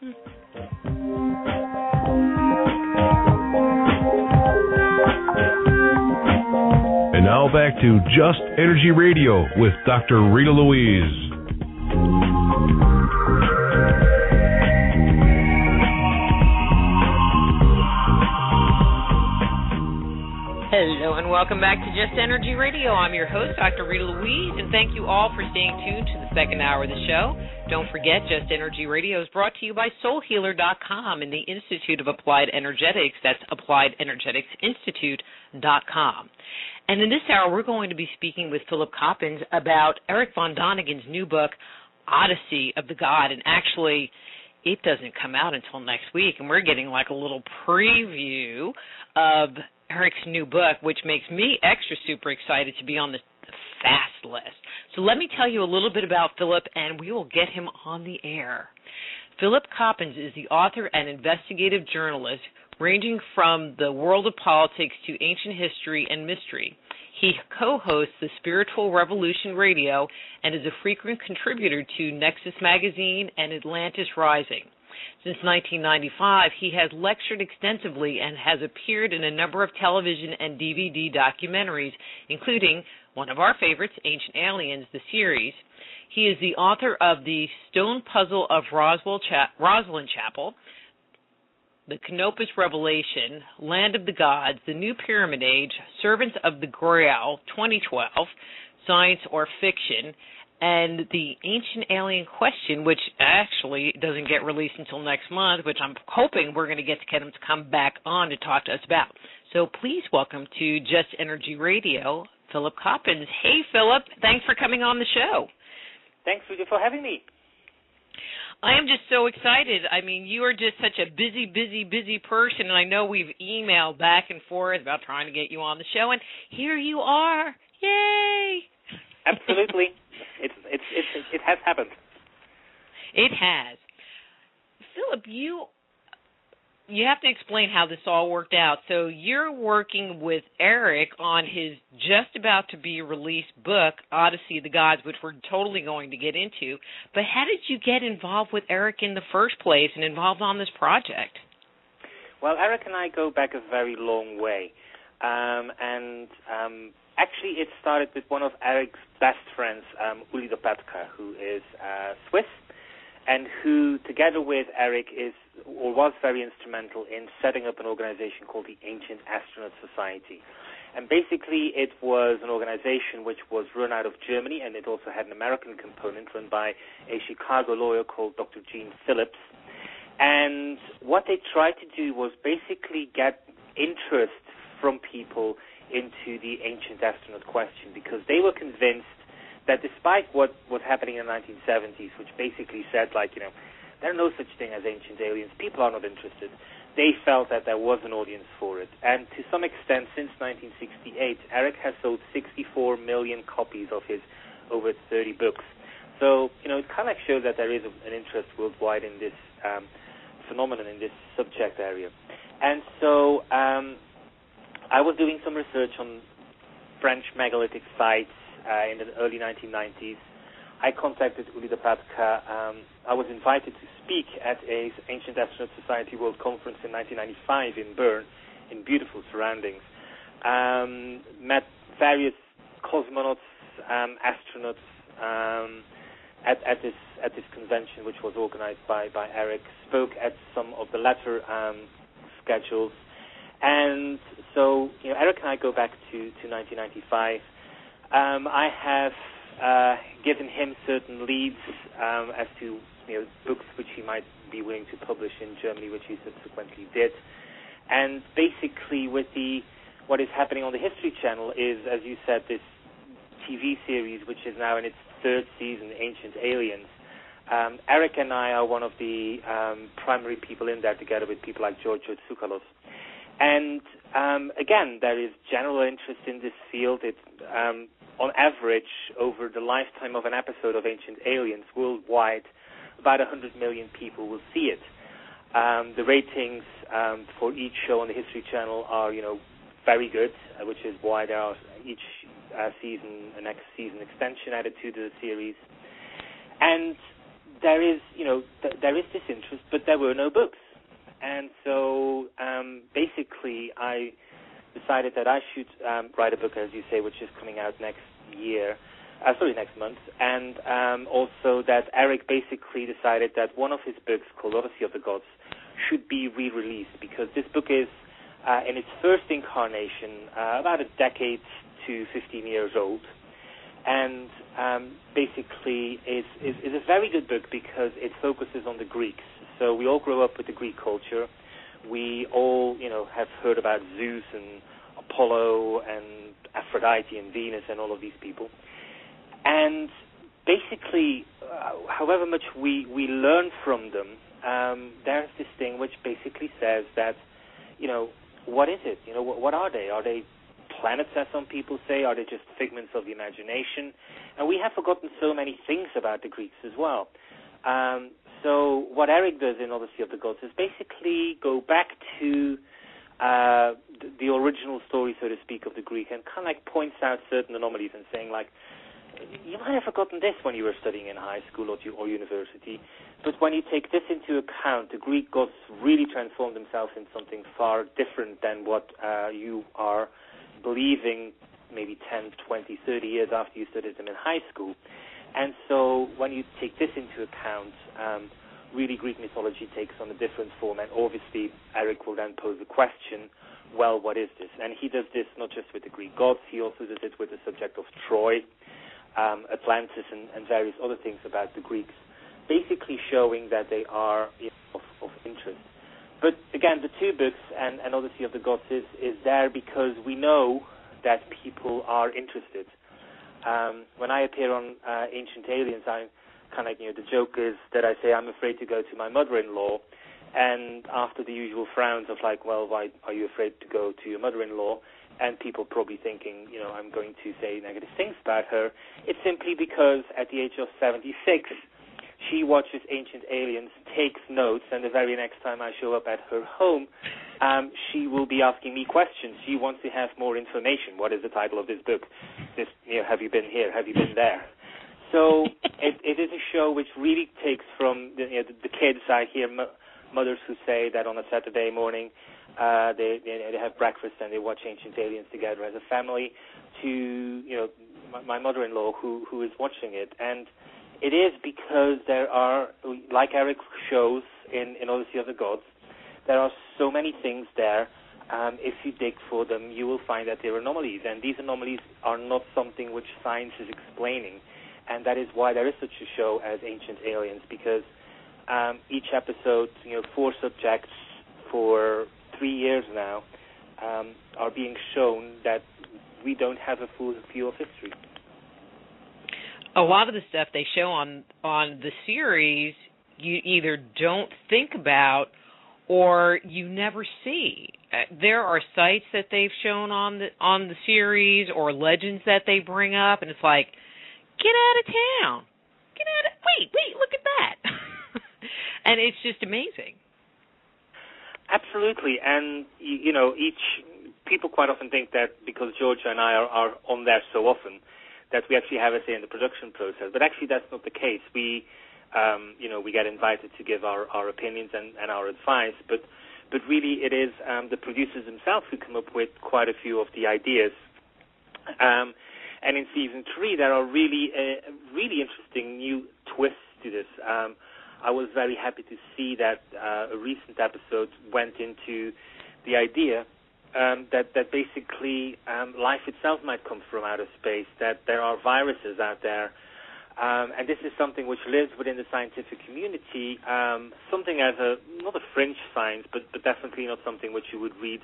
And now back to Just Energy Radio with Dr. Rita Louise. Hello and welcome back to Just Energy Radio. I'm your host, Dr. Rita Louise, and thank you all for staying tuned to the second hour of the show. Don't forget, Just Energy Radio is brought to you by SoulHealer.com and the Institute of Applied Energetics. That's AppliedEnergeticsInstitute.com. And in this hour, we're going to be speaking with Philip Coppens about Erich Von Daniken's new book, Odyssey of the Gods. And actually, it doesn't come out until next week, and we're getting like a little preview of Eric's new book, which makes me extra super excited to be on the fast list. So let me tell you a little bit about Philip, and we will get him on the air. Philip Coppens is the author and investigative journalist ranging from the world of politics to ancient history and mystery. He co-hosts the Spiritual Revolution Radio and is a frequent contributor to NEXUS magazine and Atlantis Rising. Since 1995, he has lectured extensively and has appeared in a number of television and DVD documentaries, including one of our favorites, Ancient Aliens, the series. He is the author of The Stone Puzzle of Rosslyn Chapel, The Canopus Revelation, Land of the Gods, The New Pyramid Age, Servants of the Grail, 2012, Science or Fiction, and The Ancient Alien Question, which actually doesn't get released until next month, which I'm hoping we're going to get him to come back on to talk to us about. So please welcome to Just Energy Radio, Philip Coppens. Hey, Philip, thanks for coming on the show. Thanks, Rita, for having me. I am just so excited. I mean, you are just such a busy person, and I know we've emailed back and forth about trying to get you on the show, and here you are. Yay! Absolutely. It has happened. It has. Philip, you have to explain how this all worked out. So you're working with Erich on his just about to be released book, Odyssey of the Gods, which we're totally going to get into. But how did you get involved with Erich in the first place and involved on this project? Well, Erich and I go back a very long way. Actually, it started with one of Erich's best friends, Uli Dopatka, who is Swiss, and who, together with Erich, was very instrumental in setting up an organization called the Ancient Astronaut Society. And basically, it was an organization which was run out of Germany, and it also had an American component run by a Chicago lawyer called Dr. Gene Phillips. And what they tried to do was basically get interest from people into the ancient astronaut question, because they were convinced that despite what was happening in the 1970s, which basically said, there are no such thing as ancient aliens, people are not interested, they felt that there was an audience for it. And to some extent, since 1968, Erich has sold 64 million copies of his over 30 books. So, it kind of shows that there is an interest worldwide in this phenomenon, in this subject area. And so I was doing some research on French megalithic sites in the early 1990s. I contacted Uli Dopatka. I was invited to speak at a Ancient Astronaut Society World Conference in 1995 in Bern, in beautiful surroundings. Met various cosmonauts, astronauts at this convention, which was organized by Erich. Spoke at some of the latter schedules. And so, Erich and I go back to 1995. I have given him certain leads as to books which he might be willing to publish in Germany, which he subsequently did. And basically, with what is happening on the History Channel is, as you said, this TV series, which is now in its third season, Ancient Aliens. Erich and I are one of the primary people in there, together with people like George Tsoukalos. And again, there is general interest in this field. It's on average, over the lifetime of an episode of Ancient Aliens worldwide, about 100 million people will see it. The ratings for each show on the History Channel are, very good, which is why there are each season, a next season extension added to the series. And there is, there is this interest, but there were no books. And so basically I decided that I should write a book, as you say, which is coming out next month. And also that Erich basically decided that one of his books, called Odyssey of the Gods, should be re-released, because this book is in its first incarnation about a decade to 15 years old. And basically is a very good book because it focuses on the Greeks. So we all grow up with the Greek culture. We all, have heard about Zeus and Apollo and Aphrodite and Venus and all of these people. And basically, however much we learn from them, there's this thing which basically says that, what is it? What are they? Are they planets, as some people say? Are they just figments of the imagination? And we have forgotten so many things about the Greeks as well. So what Erich does in Odyssey of the Gods is basically go back to the original story, so to speak, of the Greek, and kind of like points out certain anomalies and saying, like, you might have forgotten this when you were studying in high school or university, but when you take this into account, the Greek gods really transformed themselves into something far different than what you are believing maybe 10, 20, 30 years after you studied them in high school. And so when you take this into account, really Greek mythology takes on a different form, and obviously Erich will then pose the question, well, what is this? And he does this not just with the Greek gods, he also does it with the subject of Troy, Atlantis, and various other things about the Greeks, basically showing that they are of interest. But again, the two books and Odyssey of the Gods is there because we know that people are interested. When I appear on Ancient Aliens, I'm kind of the joke is that I say I'm afraid to go to my mother-in-law, and after the usual frowns of like, well, why are you afraid to go to your mother-in-law? And people probably thinking, I'm going to say negative things about her. It's simply because at the age of 76, she watches Ancient Aliens, takes notes, and the very next time I show up at her home, she will be asking me questions. She wants to have more information. What is the title of this book? Have you been here? Have you been there? So it is a show which really takes from the kids. I hear mothers who say that on a Saturday morning they have breakfast and they watch Ancient Aliens together as a family, to my mother-in-law who is watching it. And it is because there are, like Erich shows in Odyssey of the Gods, there are so many things there. If you dig for them, you will find that there are anomalies, and these anomalies are not something which science is explaining. And that is why there is such a show as Ancient Aliens, because each episode, 4 subjects for 3 years now are being shown that we don't have a full view of history. A lot of the stuff they show on the series, you either don't think about or you never see. There are sites that they've shown on the series or legends that they bring up, and it's like, get out of town. Wait, look at that. And it's just amazing. Absolutely. And, people quite often think that because Georgia and I are on there so often, that we actually have a say in the production process. But actually that's not the case. We get invited to give our opinions and our advice, but really it is the producers themselves who come up with quite a few of the ideas. And in season 3, there are really interesting new twists to this. I was very happy to see that a recent episode went into the idea that basically life itself might come from outer space, that there are viruses out there. And this is something which lives within the scientific community, something as not a fringe science, but definitely not something which you would read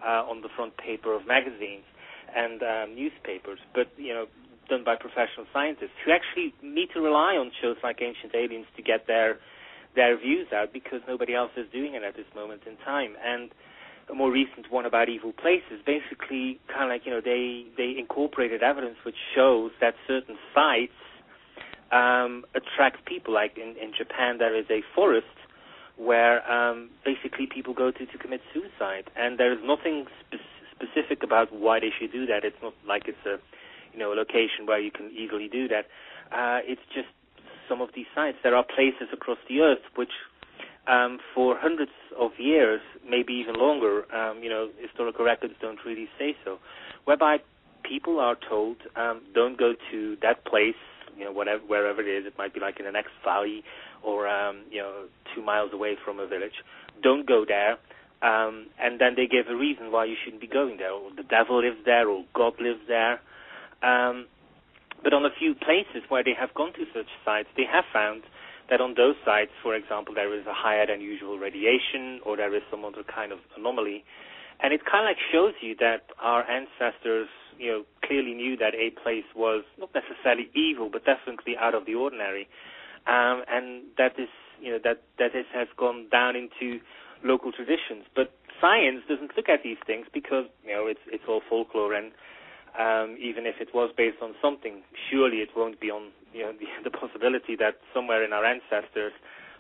on the front paper of magazines and newspapers, but done by professional scientists who actually need to rely on shows like Ancient Aliens to get their views out, because nobody else is doing it at this moment in time. And a more recent one about Evil Places, basically kind of like they incorporated evidence which shows that certain sites attract people. Like in Japan, there is a forest where basically people go to commit suicide, and there is nothing specific about why they should do that. It's not like it's a location where you can easily do that. It's just some of these sites. There are places across the Earth which, for hundreds of years, maybe even longer, historical records don't really say so, whereby people are told, don't go to that place, wherever it is. It might be like in the next valley or, 2 miles away from a village. Don't go there. And then they give a reason why you shouldn't be going there. Or the devil lives there, or God lives there. But on a few places where they have gone to such sites, they have found that on those sites, for example, there is a higher than usual radiation, or there is some other kind of anomaly. And it kind of like shows you that our ancestors, clearly knew that a place was not necessarily evil, but definitely out of the ordinary. And that is, has gone down into local traditions. But science doesn't look at these things because, it's all folklore, and even if it was based on something, surely it won't be on, the possibility that somewhere in our ancestors'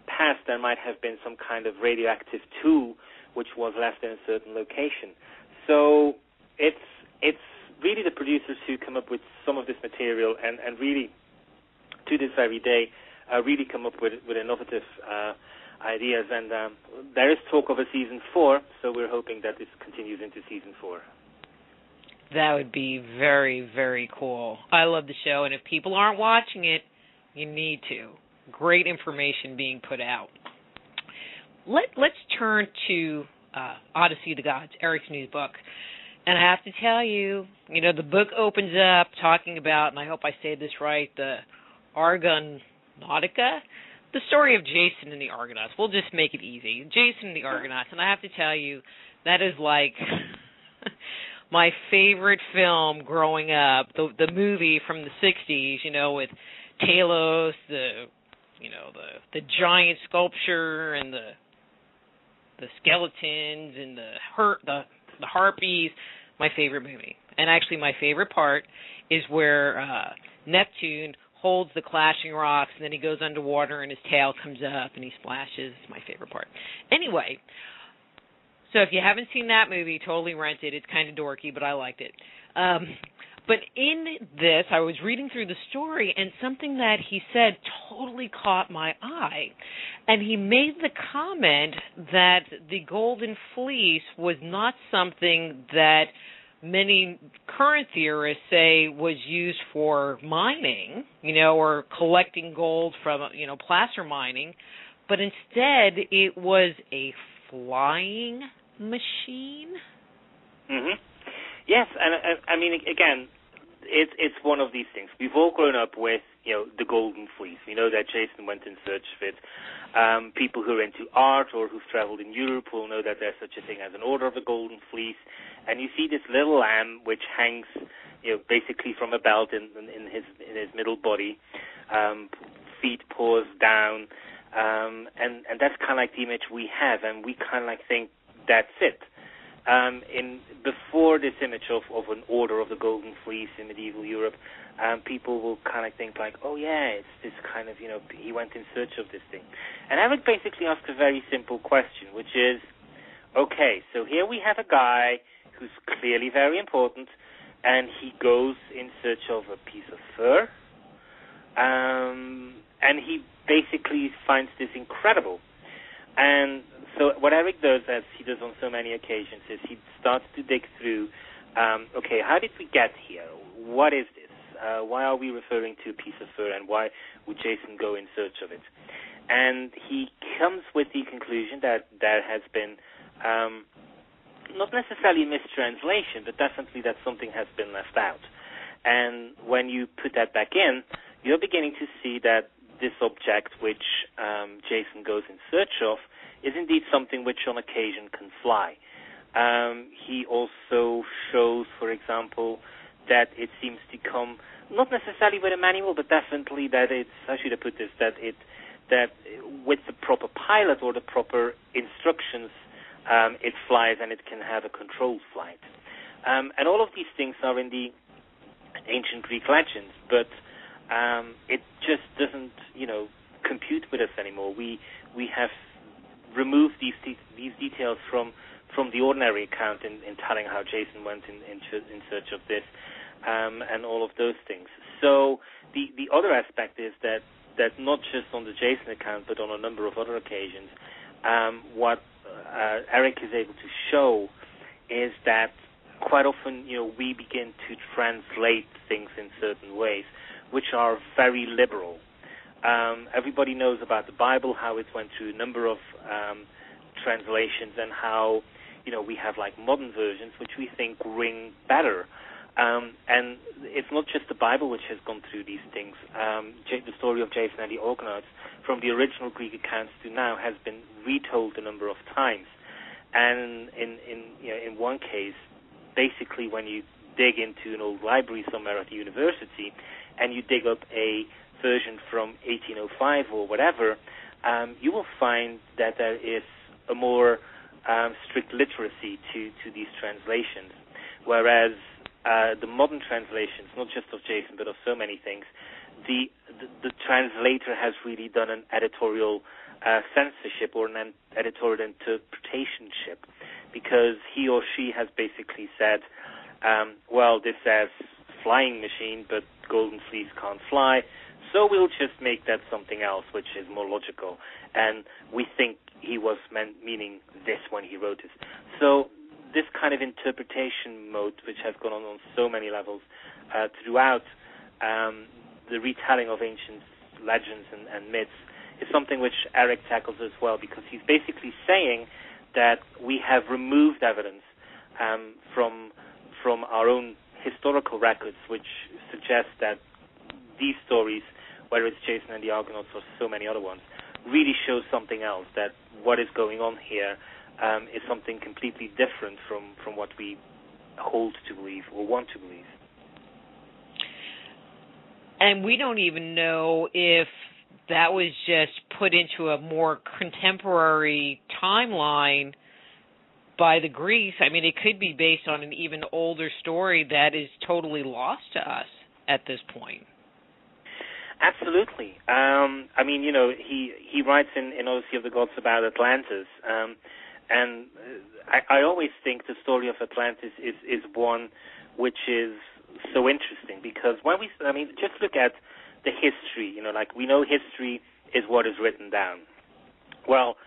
past there might have been some kind of radioactive tool which was left in a certain location. So it's really the producers who come up with some of this material and really, to this very day, really come up with innovative ideas. And there is talk of a season 4, so we're hoping that this continues into season 4. That would be very, very cool. I love the show, and if people aren't watching it, you need to. Great information being put out. Let's turn to Odyssey of the Gods, Erich's new book. And I have to tell you, the book opens up talking about, and I hope I say this right, the Argonautica, the story of Jason and the Argonauts. We'll just make it easy. Jason and the Argonauts. And I have to tell you, that is like my favorite film growing up, the movie from the 60s, with Talos, the giant sculpture and the skeletons and the harpies. My favorite movie. And actually my favorite part is where Neptune holds the clashing rocks, and then he goes underwater and his tail comes up and he splashes. It's my favorite part. Anyway, so if you haven't seen that movie, totally rent it. It's kind of dorky, but I liked it. But in this, I was reading through the story, and something that he said totally caught my eye. And he made the comment that the Golden Fleece was not something that many current theorists say was used for mining, or collecting gold from, placer mining, but instead it was a flying machine. Mm-hmm. Yes, and I mean, again, it's one of these things. We've all grown up with, the Golden Fleece. We know that Jason went in search of it. People who are into art or who've traveled in Europe will know that there's such a thing as an Order of the Golden Fleece. And you see this little lamb which hangs, basically from a belt in his middle body, feet paws down, and that's kind of like the image we have, and we kind of like think that's it. Before this image of an Order of the Golden Fleece in medieval Europe, people will kind of think like, oh yeah, it's this kind of, he went in search of this thing. And I would basically ask a very simple question, which is, okay, so here we have a guy who's clearly very important, and he goes in search of a piece of fur, and he basically finds this incredible. And so what Erich does, as he does on so many occasions, is he starts to dig through, okay, how did we get here? What is this? Why are we referring to a piece of fur, and why would Jason go in search of it? And he comes with the conclusion that there has been not necessarily a mistranslation, but definitely that something has been left out. And when you put that back in, you're beginning to see that this object which Jason goes in search of is indeed something which on occasion can fly. He also shows, for example, that it seems to come not necessarily with a manual, but definitely that it's, how should I put this, that with the proper pilot or the proper instructions, it flies and it can have a controlled flight. And all of these things are in the ancient Greek legends, but it just doesn't, compute with us anymore. We have removed these details from the ordinary account in telling how Jason went in search of this, and all of those things. So the other aspect is that that not just on the Jason account, but on a number of other occasions, what Erich is able to show is that quite often, we begin to translate things in certain ways, which are very liberal. Everybody knows about the Bible, how it went through a number of translations, and how, we have like modern versions, which we think ring better. And it's not just the Bible which has gone through these things. The story of Jason and the Argonauts, from the original Greek accounts to now, has been retold a number of times. And in one case, basically when you dig into an old library somewhere at the university and you dig up a version from 1805 or whatever, you will find that there is a more strict literacy to these translations, whereas the modern translations, not just of Jason but of so many things, the translator has really done an editorial censorship or an editorial interpretationship, because he or she has basically said, well, this says flying machine, but Golden Fleece can't fly, so we'll just make that something else, which is more logical. And we think he was meaning this when he wrote this. So this kind of interpretation mode, which has gone on so many levels throughout the retelling of ancient legends and myths, is something which Erich tackles as well, because he's basically saying that we have removed evidence from our own historical records, which suggests that these stories, whether it's Jason and the Argonauts or so many other ones, really show something else, that what is going on here is something completely different from what we hold to believe or want to believe. And we don't even know if that was just put into a more contemporary timeline by the Greeks. I mean, it could be based on an even older story that is totally lost to us at this point. Absolutely. I mean, he writes in Odyssey of the Gods about Atlantis, and I always think the story of Atlantis is one which is so interesting, because just look at the history. We know history is what is written down. Well,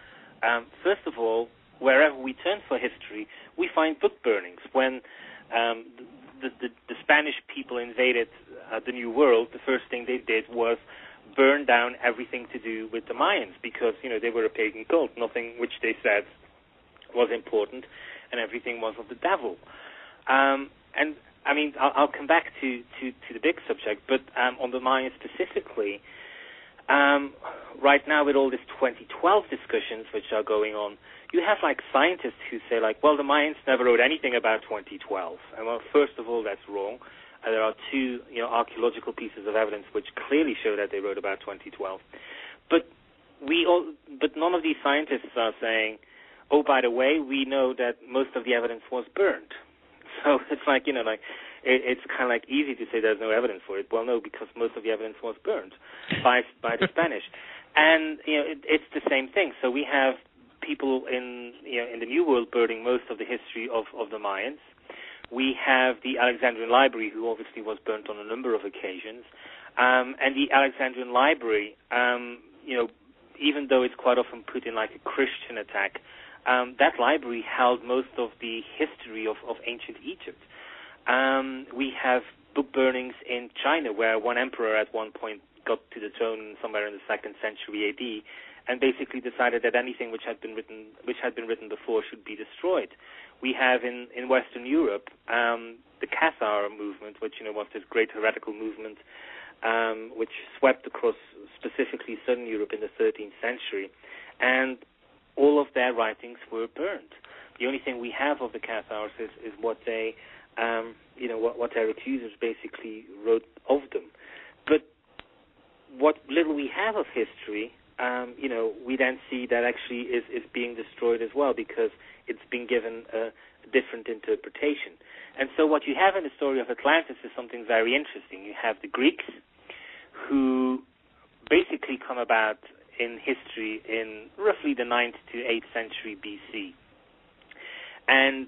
first of all, wherever we turn for history, we find book burnings. When the Spanish people invaded the New World, the first thing they did was burn down everything to do with the Mayans, because they were a pagan cult. Nothing which they said was important, and everything was of the devil. And I mean, I'll come back to the big subject, but on the Mayans specifically, right now with all these 2012 discussions which are going on, you have scientists who say well, the Mayans never wrote anything about 2012. And well, first of all, that's wrong. There are two archaeological pieces of evidence which clearly show that they wrote about 2012. But none of these scientists are saying, oh, by the way, we know that most of the evidence was burned. So it's it's kind of easy to say there's no evidence for it. Well, no, because most of the evidence was burned by the Spanish. And it's the same thing. So we have people in the New World burning most of the history of the Mayans. We have the Alexandrian Library, who obviously was burnt on a number of occasions. And the Alexandrian Library, even though it's quite often put in a Christian attack, that library held most of the history of ancient Egypt. We have book burnings in China, where one emperor at one point got to the throne somewhere in the 2nd century AD, and basically decided that anything which had been written before should be destroyed. We have in Western Europe the Cathar movement, which was this great heretical movement which swept across specifically Southern Europe in the 13th century, and all of their writings were burned. The only thing we have of the Cathars is what they, what their accusers basically wrote of them. But what little we have of history, we then see that actually is being destroyed as well, because it's been given a different interpretation. And so what you have in the story of Atlantis is something very interesting. You have the Greeks, who basically come about in history in roughly the 9th to 8th century BC. And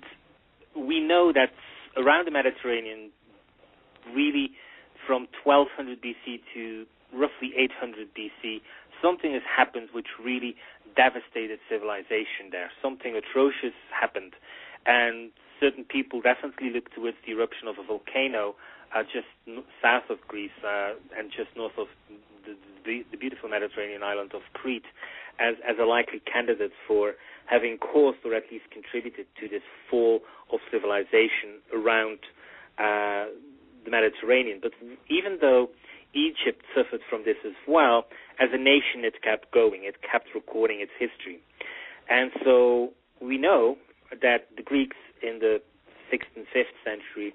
we know that around the Mediterranean, really from 1200 BC to roughly 800 BC, something has happened which really devastated civilization there. Something atrocious happened, and certain people definitely look towards the eruption of a volcano just south of Greece and just north of the beautiful Mediterranean island of Crete as a likely candidate for having caused or at least contributed to this fall of civilization around the Mediterranean. But even though Egypt suffered from this as well, as a nation it kept going, it kept recording its history. And so we know that the Greeks in the 6th and 5th century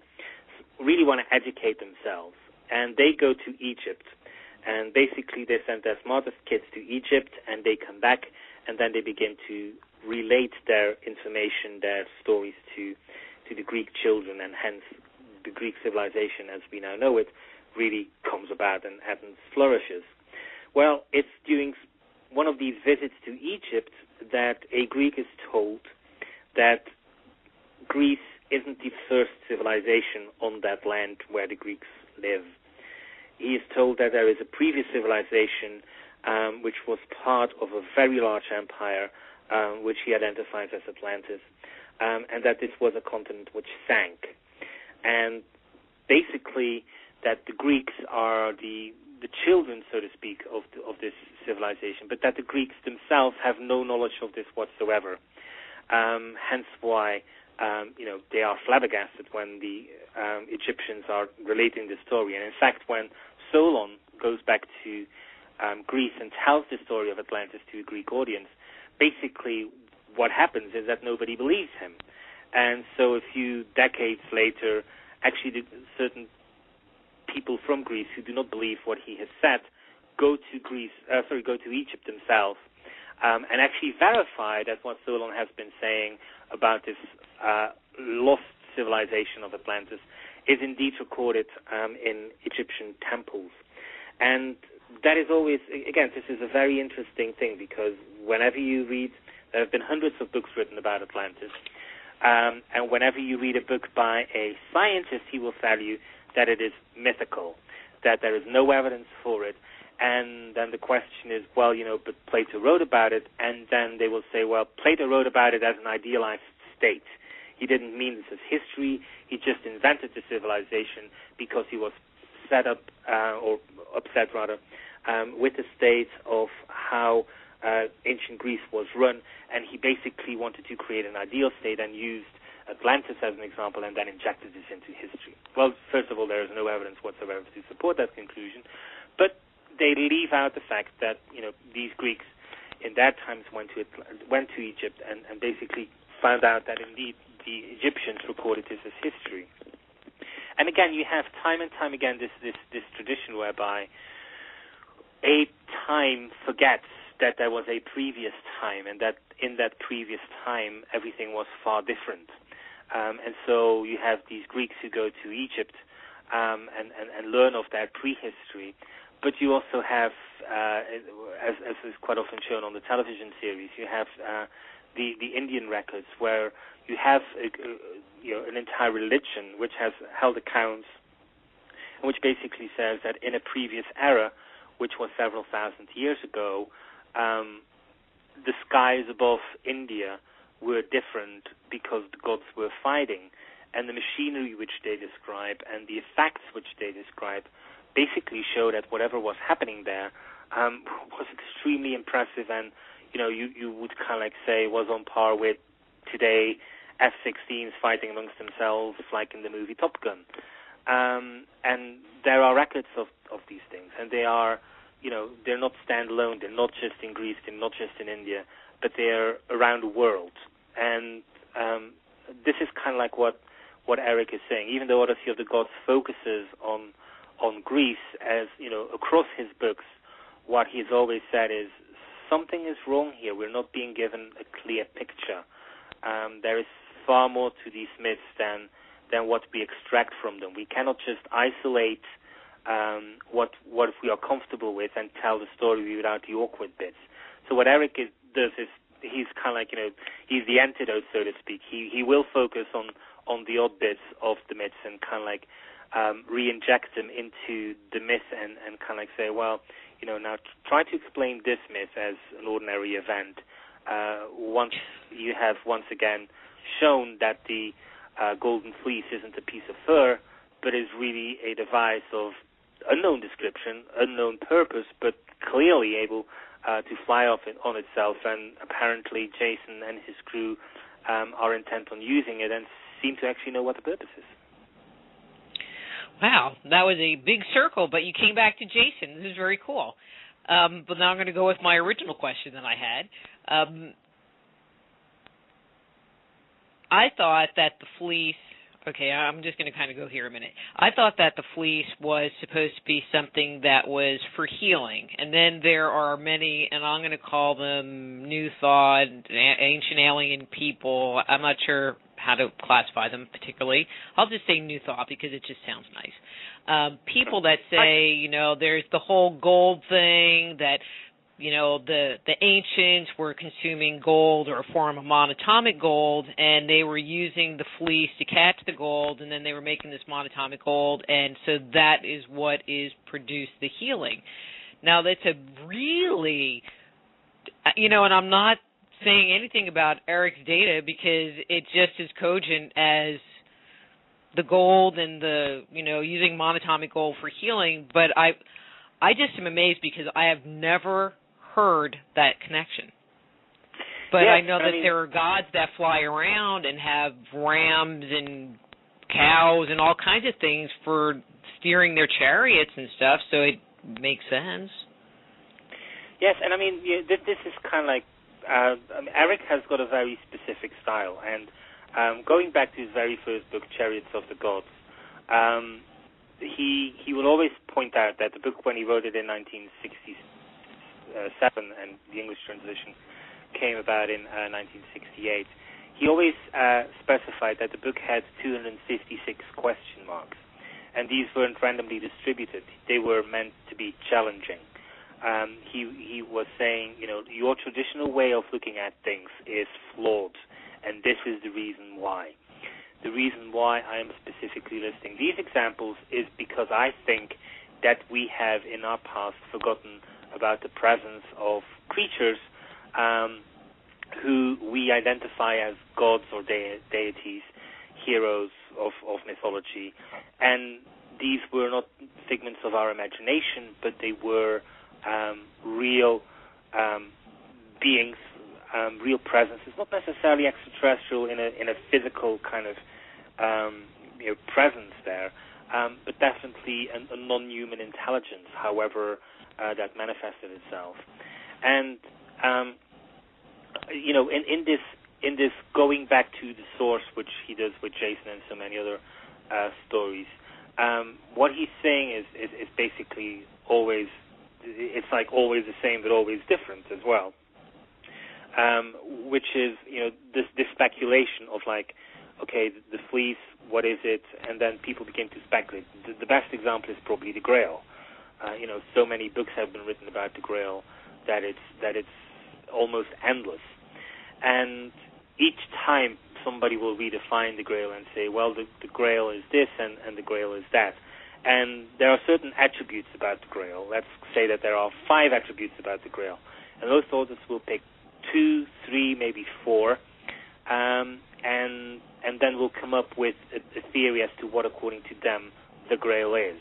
really want to educate themselves, and they go to Egypt, and basically they send their smartest kids to Egypt, and they come back, and then they begin to relate their information, their stories to the Greek children, and hence the Greek civilization as we now know it really comes about and flourishes. Well, it's during one of these visits to Egypt that a Greek is told that Greece isn't the first civilization on that land where the Greeks live. He is told that there is a previous civilization which was part of a very large empire which he identifies as Atlantis, and that this was a continent which sank. And basically that the Greeks are the children, so to speak, of this civilization, but that the Greeks themselves have no knowledge of this whatsoever. Hence why they are flabbergasted when the Egyptians are relating the story. And in fact, when Solon goes back to Greece and tells the story of Atlantis to a Greek audience, basically what happens is that nobody believes him. And so a few decades later, actually certain people from Greece who do not believe what he has said go to Egypt themselves and actually verify that what Solon has been saying about this lost civilization of Atlantis is indeed recorded in Egyptian temples. And that is always, again, this is a very interesting thing, because whenever you read, there have been hundreds of books written about Atlantis, and whenever you read a book by a scientist, he will tell you that it is mythical, that there is no evidence for it. And then the question is, well, but Plato wrote about it, and then they will say, well, Plato wrote about it as an idealized state. He didn't mean this as history. He just invented the civilization because he was upset with the state of how ancient Greece was run, and he basically wanted to create an ideal state and used Atlantis as an example and then injected this into history. Well, first of all, there is no evidence whatsoever to support that conclusion, but they leave out the fact that these Greeks in their times went to Egypt and basically found out that indeed the Egyptians recorded this as history. And again, you have time and time again this tradition whereby a time forgets that there was a previous time, and that in that previous time everything was far different. And so you have these Greeks who go to Egypt and learn of their prehistory. But you also have, as is quite often shown on the television series, you have the Indian records where you have an entire religion which has held accounts, and which basically says that in a previous era, which was several thousand years ago, the skies above India were different because the gods were fighting, and the machinery which they describe and the effects which they describe basically show that whatever was happening there was extremely impressive, and you would kind of say was on par with today F-16s fighting amongst themselves like in the movie Top Gun. And there are records of these things, and they are, they're not standalone. They're not just in Greece, they're not just in India, but they're around the world. And this is kind of like what Erich is saying. Even though Odyssey of the Gods focuses on Greece, as across his books, what he's always said is something is wrong here. We're not being given a clear picture. There is far more to these myths than what we extract from them. We cannot just isolate what we are comfortable with and tell the story without the awkward bits. So what Erich does is he's kind of like, he's the antidote, so to speak. He will focus on the odd bits of the myths and kind of like re-inject them into the myth and kind of like say, well, now try to explain this myth as an ordinary event. Once you have once again shown that the Golden Fleece isn't a piece of fur, but is really a device of unknown description, unknown purpose, but clearly able to fly off on itself, and apparently Jason and his crew are intent on using it and seem to actually know what the purpose is. Wow, that was a big circle, but you came back to Jason. This is very cool. But now I'm going to go with my original question that I had. I thought that the fleece, okay, I'm just going to kind of go here a minute. I thought that the fleece was supposed to be something that was for healing. And then there are many, and I'm going to call them New Thought, ancient alien people. I'm not sure how to classify them particularly. I'll just say New Thought because it just sounds nice. People that say, there's the whole gold thing, that the ancients were consuming gold or a form of monatomic gold, and they were using the fleece to catch the gold, and then they were making this monatomic gold, and so that is what is produced the healing. Now, that's a really, and I'm not saying anything about Erich's data because it's just as cogent as the gold and the, using monatomic gold for healing, but I just am amazed because I have never heard that connection. But yes, I know that there are gods that fly around and have rams and cows and all kinds of things for steering their chariots and stuff, so it makes sense. Yes, and this is kind of like, Erich has got a very specific style, and going back to his very first book, Chariots of the Gods, he will always point out that the book, when he wrote it in 1967, and the English translation came about in 1968, he always specified that the book had 256 question marks, and these weren't randomly distributed. They were meant to be challenging. He was saying, your traditional way of looking at things is flawed, and this is the reason why. The reason why I am specifically listing these examples is because I think that we have in our past forgotten about the presence of creatures who we identify as gods or deities, heroes of mythology. And these were not figments of our imagination, but they were real beings, real presences, not necessarily extraterrestrial in a physical kind of presence there, but definitely a non-human intelligence, however that manifested itself. And in this going back to the source, which he does with Jason and so many other stories, what he's saying is basically always, it's like always the same but always different as well, which is this speculation of like, okay, the fleece, what is it? And then people begin to speculate. The best example is probably the Grail. So many books have been written about the Grail that it's almost endless. And each time somebody will redefine the Grail and say, well, the Grail is this and the Grail is that. And there are certain attributes about the Grail. Let's say that there are 5 attributes about the Grail. And those authors will pick 2, 3, maybe 4, and then we'll come up with a theory as to what, according to them, the Grail is.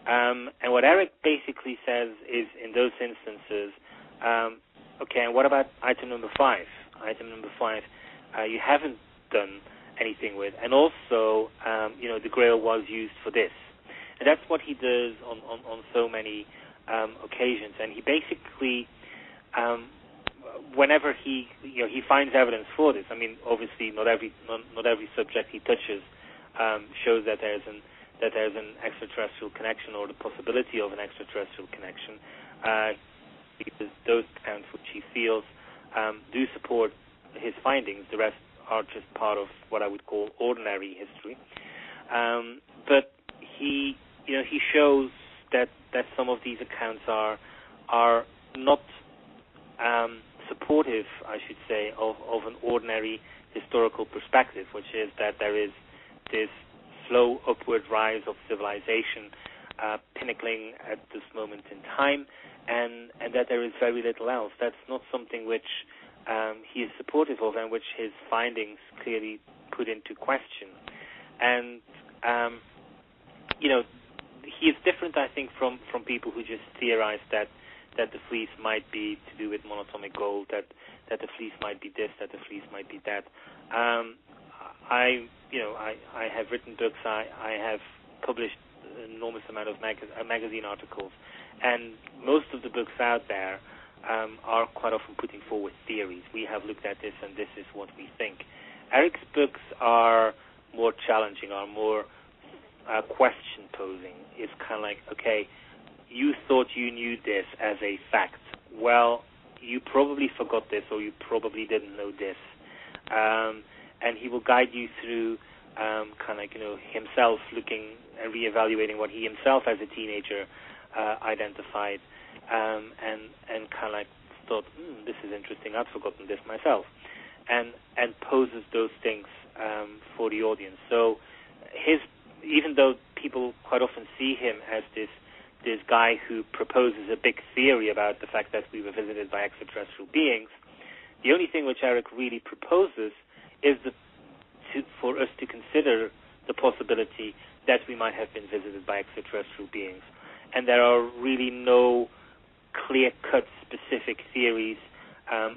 And what Erich basically says is, in those instances, okay, and what about item number 5? Item number 5, you haven't done anything with. And also, the Grail was used for this. And that's what he does on so many occasions. And he basically, whenever he finds evidence for this, obviously not every subject he touches shows that there's an extraterrestrial connection or the possibility of an extraterrestrial connection, because those accounts which he feels do support his findings. The rest are just part of what I would call ordinary history. But he shows that some of these accounts are not supportive, I should say, of an ordinary historical perspective, which is that there is this slow upward rise of civilization pinnacling at this moment in time, and that there is very little else. That's not something which he is supportive of and which his findings clearly put into question. And, he is different, I think, from people who just theorize that the fleece might be to do with monatomic gold, that the fleece might be this, that the fleece might be that. I have written books. I have published an enormous amount of magazine articles, and most of the books out there are quite often putting forward theories. We have looked at this, and this is what we think. Erich's books are more challenging, are more question-posing. It's kind of like, okay, you thought you knew this as a fact. Well, you probably forgot this, or you probably didn't know this. And he will guide you through himself looking and reevaluating what he himself as a teenager identified, and kind of like thought, this is interesting, I've forgotten this myself, and poses those things for the audience. So even though people quite often see him as this guy who proposes a big theory about the fact that we were visited by extraterrestrial beings, the only thing which Erich really proposes is for us to consider the possibility that we might have been visited by extraterrestrial beings. And there are really no clear-cut specific theories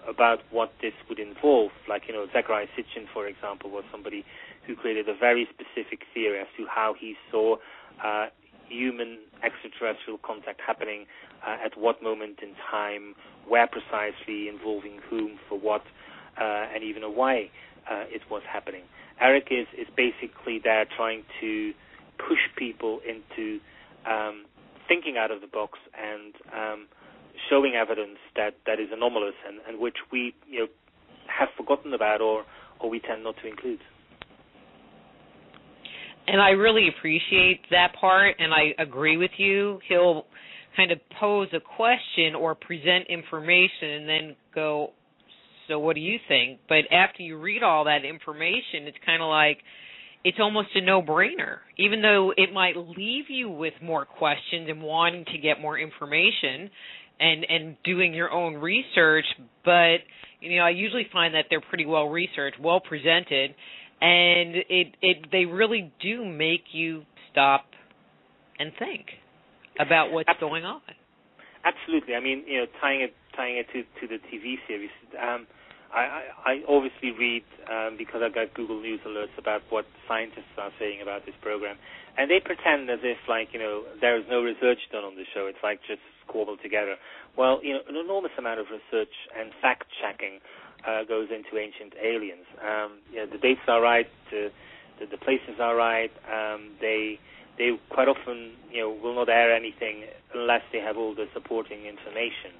about what this would involve. Like, Zecharia Sitchin, for example, was somebody who created a very specific theory as to how he saw human extraterrestrial contact happening, at what moment in time, where precisely, involving whom, for what, and even why it was happening. Erich is basically there trying to push people into thinking out of the box and showing evidence that is anomalous and which we have forgotten about or we tend not to include. And I really appreciate that part, and I agree with you. He'll kind of pose a question or present information and then go, so what do you think? But after you read all that information, it's kind of like it's almost a no-brainer, even though it might leave you with more questions and wanting to get more information and doing your own research. But, I usually find that they're pretty well researched, well presented, and they really do make you stop and think about what's going on. Absolutely. I mean, tying it to the TV series, I obviously read because I got Google News alerts about what scientists are saying about this program, and they pretend as if there is no research done on the show. It's like just squabbled together. Well, an enormous amount of research and fact-checking goes into Ancient Aliens. The dates are right, the places are right. They quite often will not air anything unless they have all the supporting information.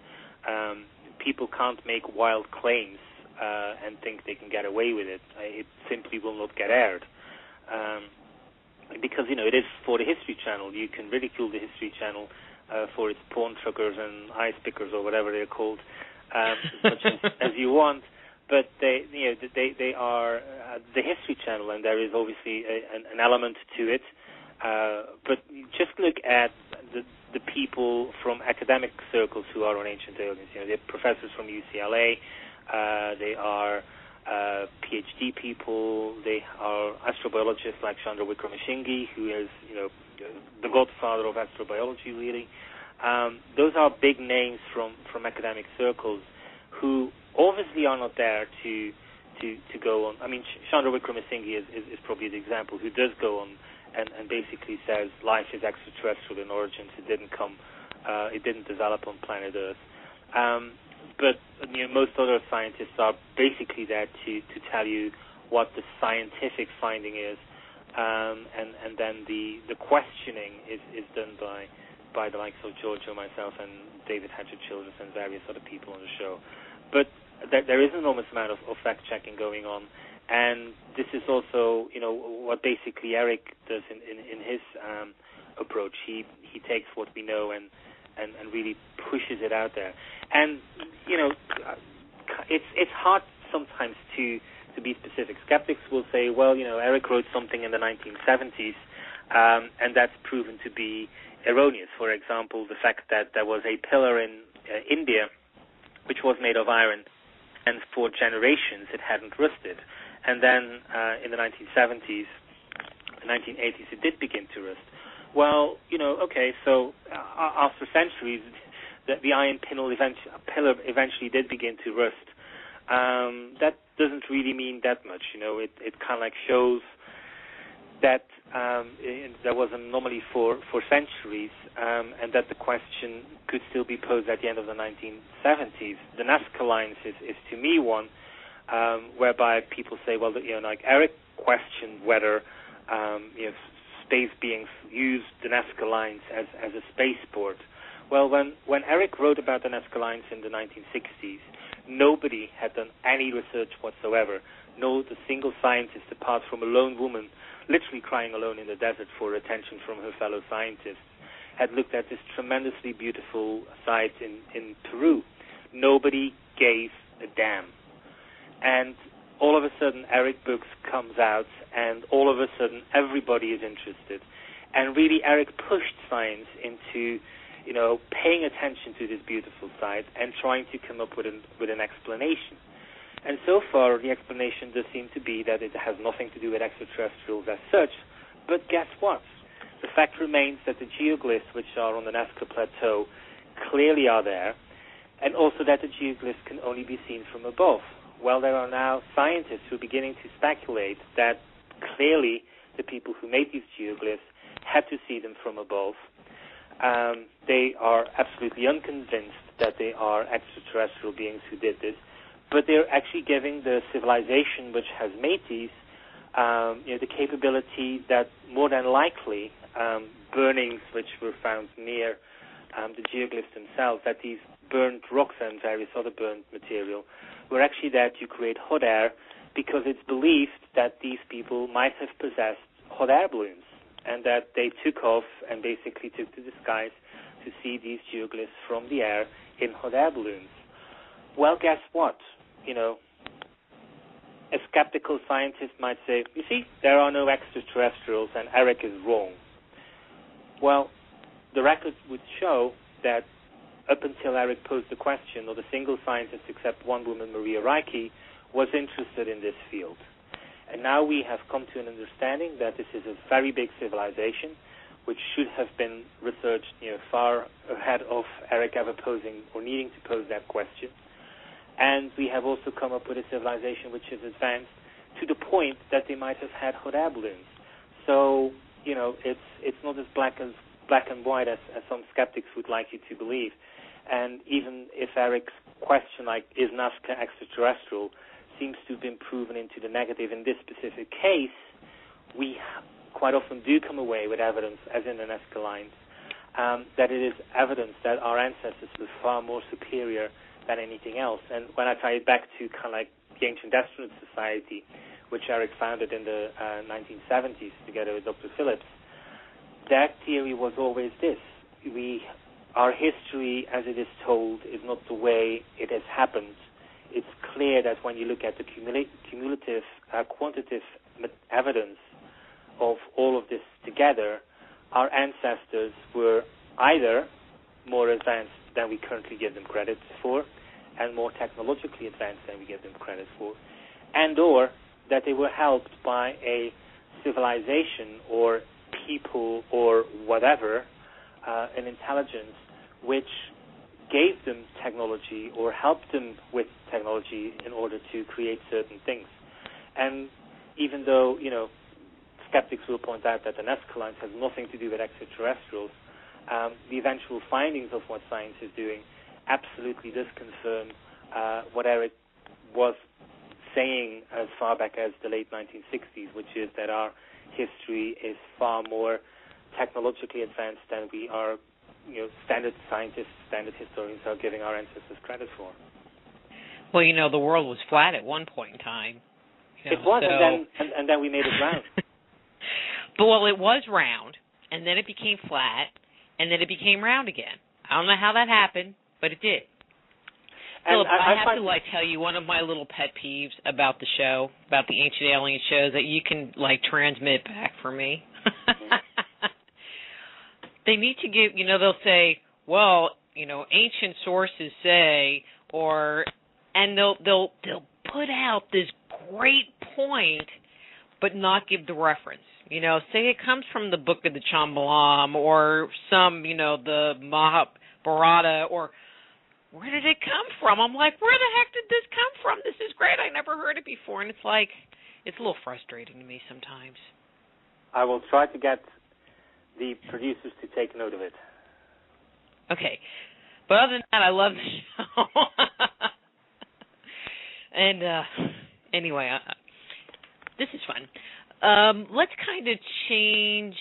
People can't make wild claims and think they can get away with it. It simply will not get aired. Because, it is for the History Channel. You can ridicule the History Channel for its porn truckers and ice pickers or whatever they're called as much as you want. But they are the History Channel, and there is obviously an element to it. But just look at the people from academic circles who are on Ancient Aliens. They're professors from UCLA. They are PhD people. They are astrobiologists like Chandra Wickramasinghe, who is, the godfather of astrobiology, really. Those are big names from academic circles who obviously are not there to go on. I mean, Chandra Wickramasinghe is probably the example, who does go on and basically says life is extraterrestrial in origins. It didn't develop on planet Earth. But most other scientists are basically there to tell you what the scientific finding is, and then the questioning is done by the likes of Giorgio, myself, and David Hatcher-Childress and various other people on the show. But there is an enormous amount of fact-checking going on, and this is also what basically Erich does in his approach. He takes what we know and really pushes it out there. And it's hard sometimes to be specific. Skeptics will say, well, Erich wrote something in the 1970s, and that's proven to be erroneous. For example, the fact that there was a pillar in India which was made of iron, and for generations it hadn't rusted. And then in the 1970s, the 1980s, it did begin to rust. Well, okay, so after centuries, the iron pillar eventually did begin to rust. That doesn't really mean that much. It kind of like shows that there was an anomaly for centuries, and that the question could still be posed at the end of the 1970s. The Nazca Lines is to me one whereby people say, well, like Erich questioned whether space beings used the Nazca Lines as a spaceport. Well, when Erich wrote about the Nazca Lines in the 1960s, nobody had done any research whatsoever. Not a single scientist, apart from a lone woman literally crying alone in the desert for attention from her fellow scientists, had looked at this tremendously beautiful site in Peru. Nobody gave a damn. And all of a sudden, Erich books comes out, and all of a sudden, everybody is interested. And really, Erich pushed science into, paying attention to this beautiful site and trying to come up with an explanation. And so far, the explanation does seem to be that it has nothing to do with extraterrestrials as such. But guess what? The fact remains that the geoglyphs which are on the Nazca Plateau clearly are there, and also that the geoglyphs can only be seen from above. Well, there are now scientists who are beginning to speculate that clearly the people who made these geoglyphs had to see them from above. They are absolutely unconvinced that they are extraterrestrial beings who did this, but they're actually giving the civilization which has made these the capability that more than likely burnings which were found near the geoglyphs themselves, that these burnt rocks and various other burnt material were actually there to create hot air, because it's believed that these people might have possessed hot air balloons, and that they took off and basically took to the skies to see these geoglyphs from the air in hot air balloons. Well, guess what? A skeptical scientist might say, you see, there are no extraterrestrials and Erich is wrong. Well, the record would show that up until Erich posed the question, not a single scientist except one woman, Maria Reiki, was interested in this field. And now we have come to an understanding that this is a very big civilization, which should have been researched far ahead of Erich ever posing or needing to pose that question. And we have also come up with a civilization which is advanced to the point that they might have had hot air balloons. So, it's not as black and white as some skeptics would like you to believe. And even if Erich's question, like, is Nazca extraterrestrial, seems to have been proven into the negative in this specific case, we quite often do come away with evidence, as in the Nazca Lines, that it is evidence that our ancestors were far more superior than anything else. And when I tie it back to kind of like the Ancient Astronaut Society, which Erich founded in the 1970s together with Dr. Phillips, that theory was always this. Our history, as it is told, is not the way it has happened. It's clear that when you look at the cumulative, quantitative evidence of all of this together, our ancestors were either more advanced than we currently give them credit for, and more technologically advanced than we give them credit for, and or that they were helped by a civilization or people or whatever, an intelligence which gave them technology or helped them with technology in order to create certain things. And even though, skeptics will point out that the Nazca Lines has nothing to do with extraterrestrials, the eventual findings of what science is doing absolutely does confirm what Erich was saying as far back as the late 1960s, which is that our history is far more technologically advanced than we are, standard scientists, standard historians are giving our ancestors credit for. Well, the world was flat at one point in time. It was, so... and then we made it round. Well, it was round, and then it became flat, and then it became round again. I don't know how that happened, but it did. Philip, I have to tell you one of my little pet peeves about the show, about the Ancient Alien shows, that you can transmit back for me. They need to give, they'll say, well, ancient sources say, and they'll put out this great point, but not give the reference. Say it comes from the Book of the Chambalam or some, the Mahabharata, or where did it come from? I'm like, where the heck did this come from? This is great. I never heard it before. And it's a little frustrating to me sometimes. I will try to get the producers to take note of it. Okay. But other than that, I love the show. And anyway, this is fun. Let's kind of change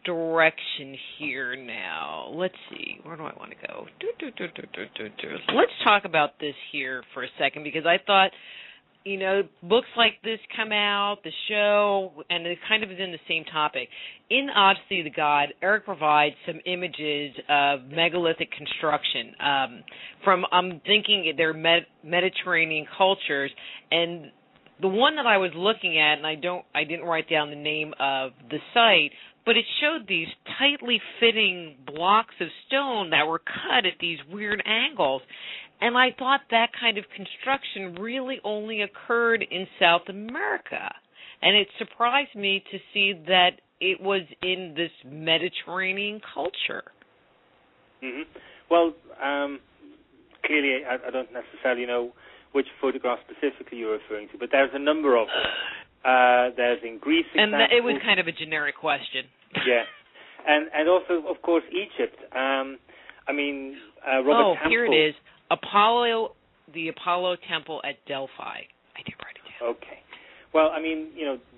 direction here now. Let's see. Where do I want to go? Let's talk about this here for a second, because I thought, books like this come out, the show, and it kind of is in the same topic. In Odyssey of the God, Erich provides some images of megalithic construction I'm thinking they're Mediterranean cultures, and the one that I was looking at, and I didn't write down the name of the site, but it showed these tightly fitting blocks of stone that were cut at these weird angles. And I thought that kind of construction really only occurred in South America. And it surprised me to see that it was in this Mediterranean culture. Mm-hmm. Well, clearly I don't necessarily know which photograph specifically you're referring to, but there's a number of them. There's in Greece, and it was kind of a generic question. Yeah, and also, of course, Egypt. Robert Temple. Here it is. The Apollo Temple at Delphi. I did write it down. Okay. Well,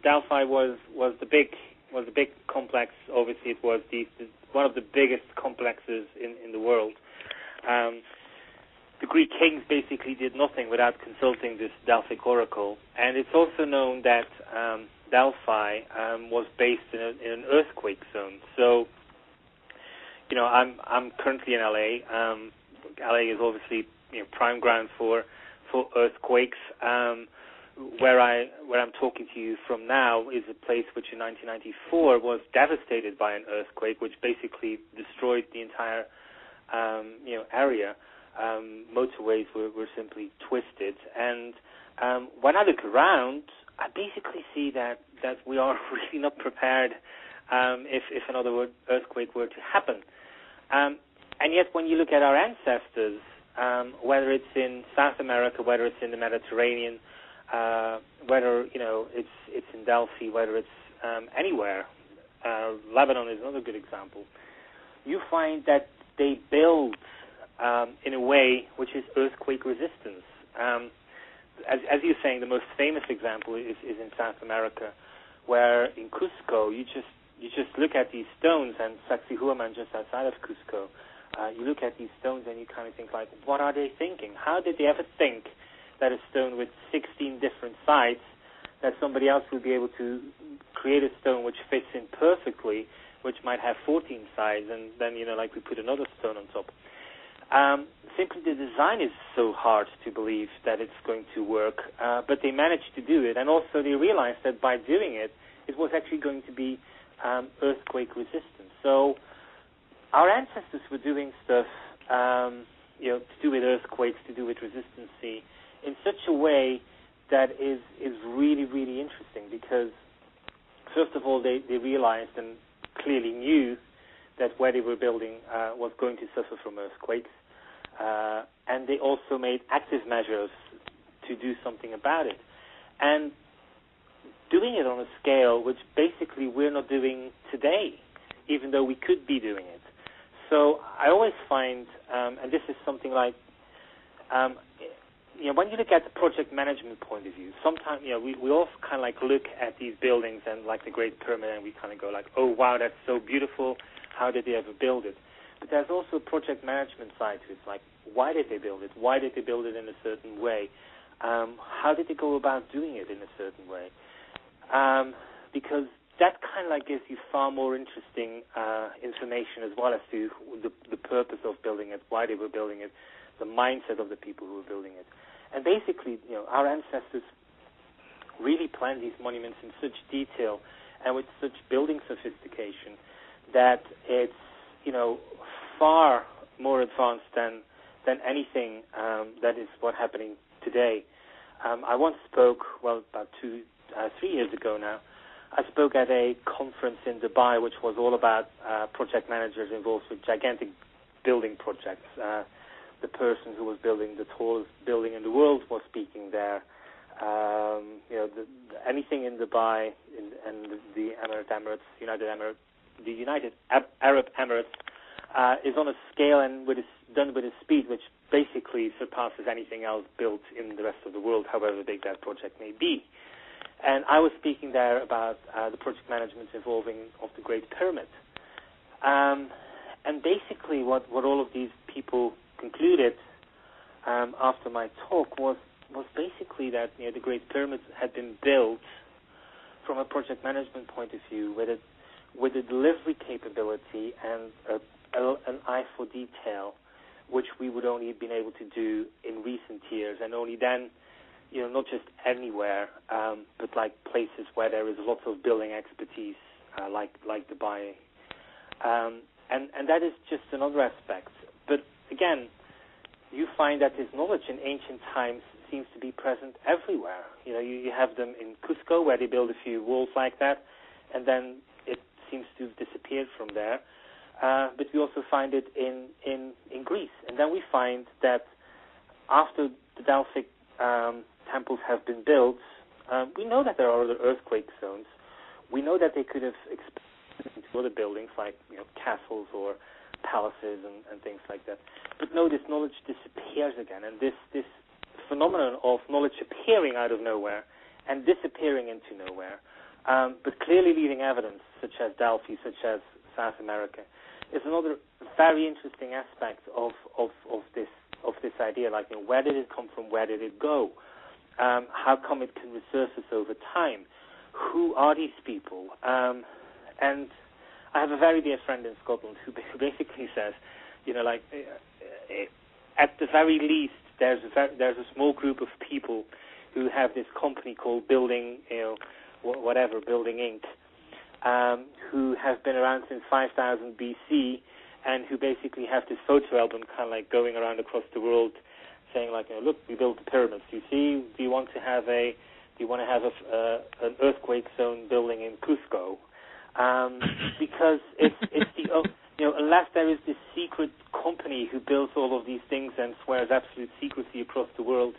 Delphi was the big complex. Obviously, it was one of the biggest complexes in the world. The Greek kings basically did nothing without consulting this Delphic oracle, and it's also known that Delphi was based in an earthquake zone. So, I'm currently in LA. LA is obviously prime ground for earthquakes. Where I'm talking to you from now is a place which in 1994 was devastated by an earthquake, which basically destroyed the entire area. Motorways were simply twisted, and when I look around, I basically see that we are really not prepared if another earthquake were to happen. And yet, when you look at our ancestors, whether it's in South America, whether it's in the Mediterranean, whether it's in Delphi, whether it's anywhere, Lebanon is another good example. You find that they build in a way which is earthquake resistance. As you're saying, the most famous example is in South America, where in Cusco you just look at these stones, and Sacsayhuaman just outside of Cusco. You look at these stones and you kind of think, like, what are they thinking? How did they ever think that a stone with 16 different sides, that somebody else would be able to create a stone which fits in perfectly, which might have 14 sides, and then, we put another stone on top. Simply the design is so hard to believe that it's going to work, but they managed to do it, and also they realized that by doing it, it was actually going to be earthquake resistant. So our ancestors were doing stuff, to do with earthquakes, to do with resistancy, in such a way that is really, really interesting, because first of all, they realized and clearly knew that where they were building was going to suffer from earthquakes, and they also made active measures to do something about it. And doing it on a scale which basically we're not doing today, even though we could be doing it. So I always find, and this is something like, when you look at the project management point of view, sometimes, we all kind of like look at these buildings and like the Great Pyramid, and we kind of go like, oh wow, that's so beautiful. How did they ever build it? But there's also a project management side to it. Like, why did they build it? Why did they build it in a certain way? How did they go about doing it in a certain way? Because that kind of like gives you far more interesting information, as well as to the purpose of building it, why they were building it, the mindset of the people who were building it. And basically, our ancestors really planned these monuments in such detail and with such building sophistication that it's, far more advanced than anything that is what's happening today. I once spoke, about 3 years ago now, I spoke at a conference in Dubai, which was all about project managers involved with gigantic building projects. The person who was building the tallest building in the world was speaking there. Anything in Dubai and the United Arab Emirates is on a scale and done with a speed which basically surpasses anything else built in the rest of the world, however big that project may be. And I was speaking there about the project management involving of the Great Pyramid. And basically what all of these people concluded after my talk was basically that the Great Pyramid had been built from a project management point of view with a delivery capability and an eye for detail, which we would only have been able to do in recent years, and only then, not just anywhere, but like places where there is lots of building expertise, like Dubai. And that is just another aspect. But again, you find that this knowledge in ancient times seems to be present everywhere. You have them in Cusco, where they build a few walls like that, and then it seems to have disappeared from there. But we also find it in Greece. And then we find that after the Delphic temples have been built, we know that there are other earthquake zones. We know that they could have expanded into other buildings like castles or palaces and things like that. But no, this knowledge disappears again, and this phenomenon of knowledge appearing out of nowhere and disappearing into nowhere, but clearly leaving evidence, such as Delphi, such as South America, is another very interesting aspect of this idea. Like, where did it come from? Where did it go? How come it can resurface over time? Who are these people? And I have a very dear friend in Scotland who basically says, at the very least, there's a small group of people who have this company called Building, Building Inc., who have been around since 5000 BC, and who basically have this photo album kind of like going around across the world, saying like, look, we built the pyramids. Do you see? Do you want to have an earthquake zone building in Cusco? Because it's unless there is this secret company who builds all of these things and swears absolute secrecy across the world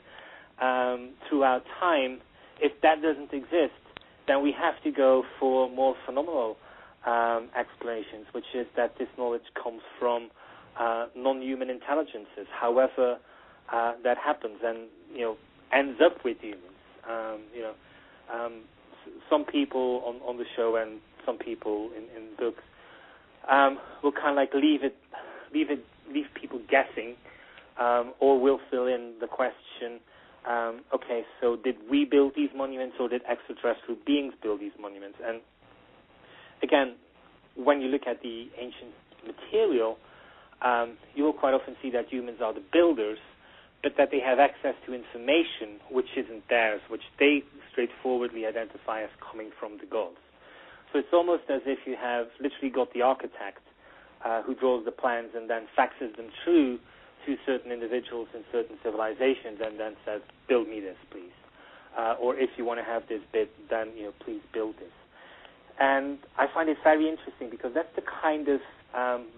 throughout time, if that doesn't exist, then we have to go for more phenomenal explanations, which is that this knowledge comes from non-human intelligences, however that happens, and ends up with humans. Some people on the show and some people in books will kind of like leave people guessing, or will fill in the question. Okay, so did we build these monuments, or did extraterrestrial beings build these monuments? And again, when you look at the ancient material, you will quite often see that humans are the builders, but that they have access to information which isn't theirs, which they straightforwardly identify as coming from the gods. So it's almost as if you have literally got the architect who draws the plans and then faxes them through to certain individuals in certain civilizations and then says, build me this, please. Or if you want to have this bit, then, please build this. And I find it very interesting because that's the kind of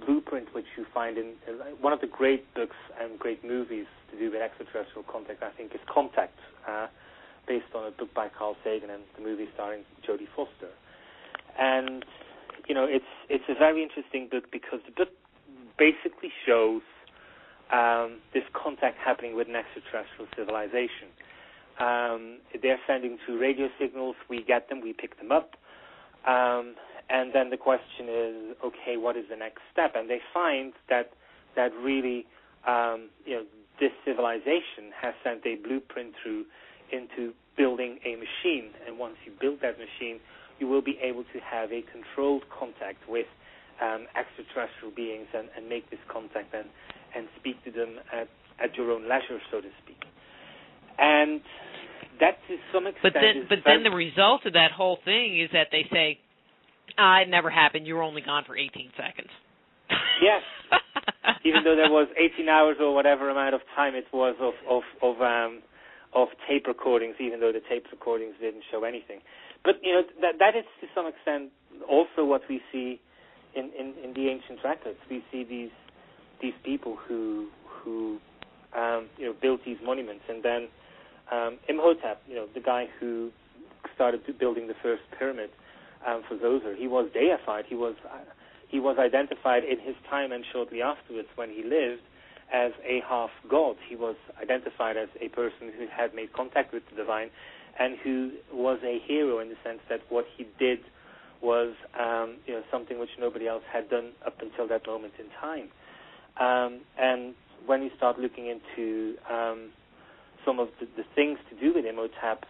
blueprint which you find in one of the great books and great movies to do with extraterrestrial contact, I think, is Contact, based on a book by Carl Sagan and the movie starring Jodie Foster. And, it's a very interesting book because the book basically shows this contact happening with an extraterrestrial civilization. They're sending through radio signals. We get them. We pick them up. And then the question is, okay, what is the next step? And they find that really, this civilization has sent a blueprint through into building a machine. And once you build that machine, you will be able to have a controlled contact with extraterrestrial beings and make this contact and speak to them at at your own leisure, so to speak. And that, to some extent, then the result of that whole thing is that they say, it never happened. You were only gone for 18 seconds. Yes. Even though there was 18 hours or whatever amount of time it was of tape recordings, even though the tape recordings didn't show anything. But that is to some extent also what we see in the ancient records. We see these people who built these monuments, and then Imhotep, the guy who started building the first pyramid for Zoser, he was deified. He was identified in his time and shortly afterwards when he lived as a half god. He was identified as a person who had made contact with the divine and who was a hero in the sense that what he did was something which nobody else had done up until that moment in time. And when you start looking into some of the things to do with Imhotep,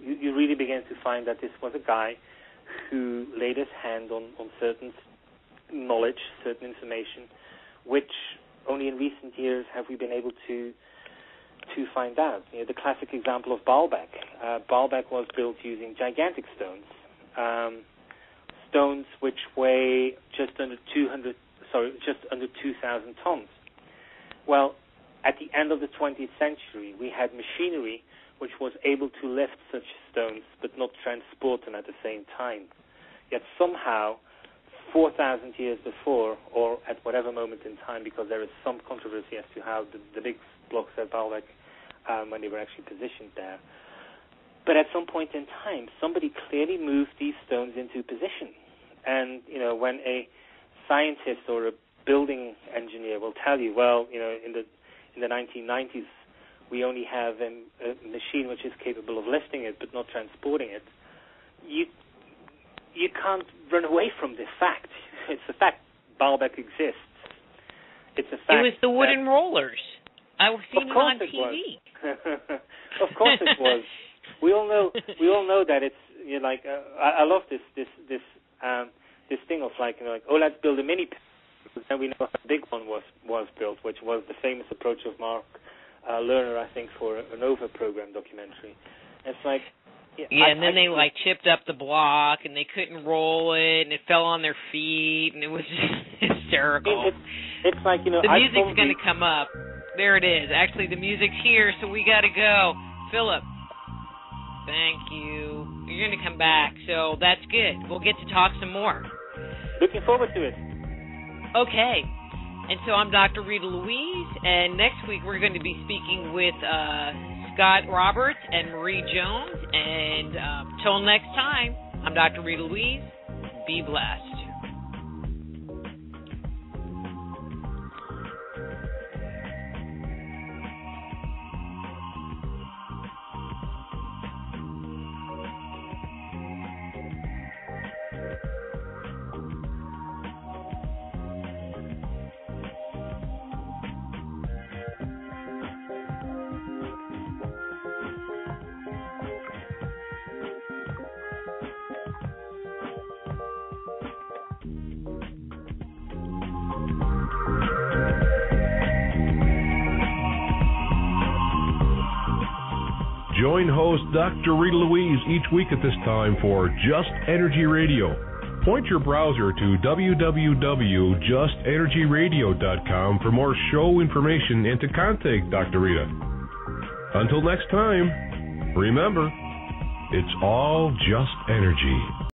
you really begin to find that this was a guy who laid his hand on certain knowledge, certain information, which only in recent years have we been able to find out. The classic example of Baalbek. Baalbek was built using gigantic stones, stones which weigh just under 2,000 tons. Well, at the end of the 20th century, we had machinery which was able to lift such stones but not transport them at the same time. Yet somehow, 4,000 years before, or at whatever moment in time, because there is some controversy as to how the big blocks at Baalbek, when they were actually positioned there. But at some point in time, somebody clearly moved these stones into position. And, when a scientist or a building engineer will tell you, well, in the 1990s, we only have a machine which is capable of lifting it but not transporting it, you can't run away from this fact. It's a fact. Baalbek exists. It's a fact. It was the wooden rollers. I was seeing them on TV. Of course it was. We all know that it's I love this thing of let's build a mini. And we know how the big one was built, which was the famous approach of Mark Lerner, I think, for a Nova program documentary. It's like. And then they chipped up the block, and they couldn't roll it, and it fell on their feet, and it was just hysterical. It's like, the music's going to come up. There it is. Actually, the music's here, so we got to go. Philip, thank you. You're going to come back, so that's good. We'll get to talk some more. Looking forward to it. Okay. And so I'm Dr. Rita Louise, and next week we're going to be speaking with Scott Roberts and Marie Jones. And till next time, I'm Dr. Rita Louise. Be blessed. Join host Dr. Rita Louise each week at this time for Just Energy Radio. Point your browser to www.justenergyradio.com for more show information and to contact Dr. Rita. Until next time, remember, it's all just energy.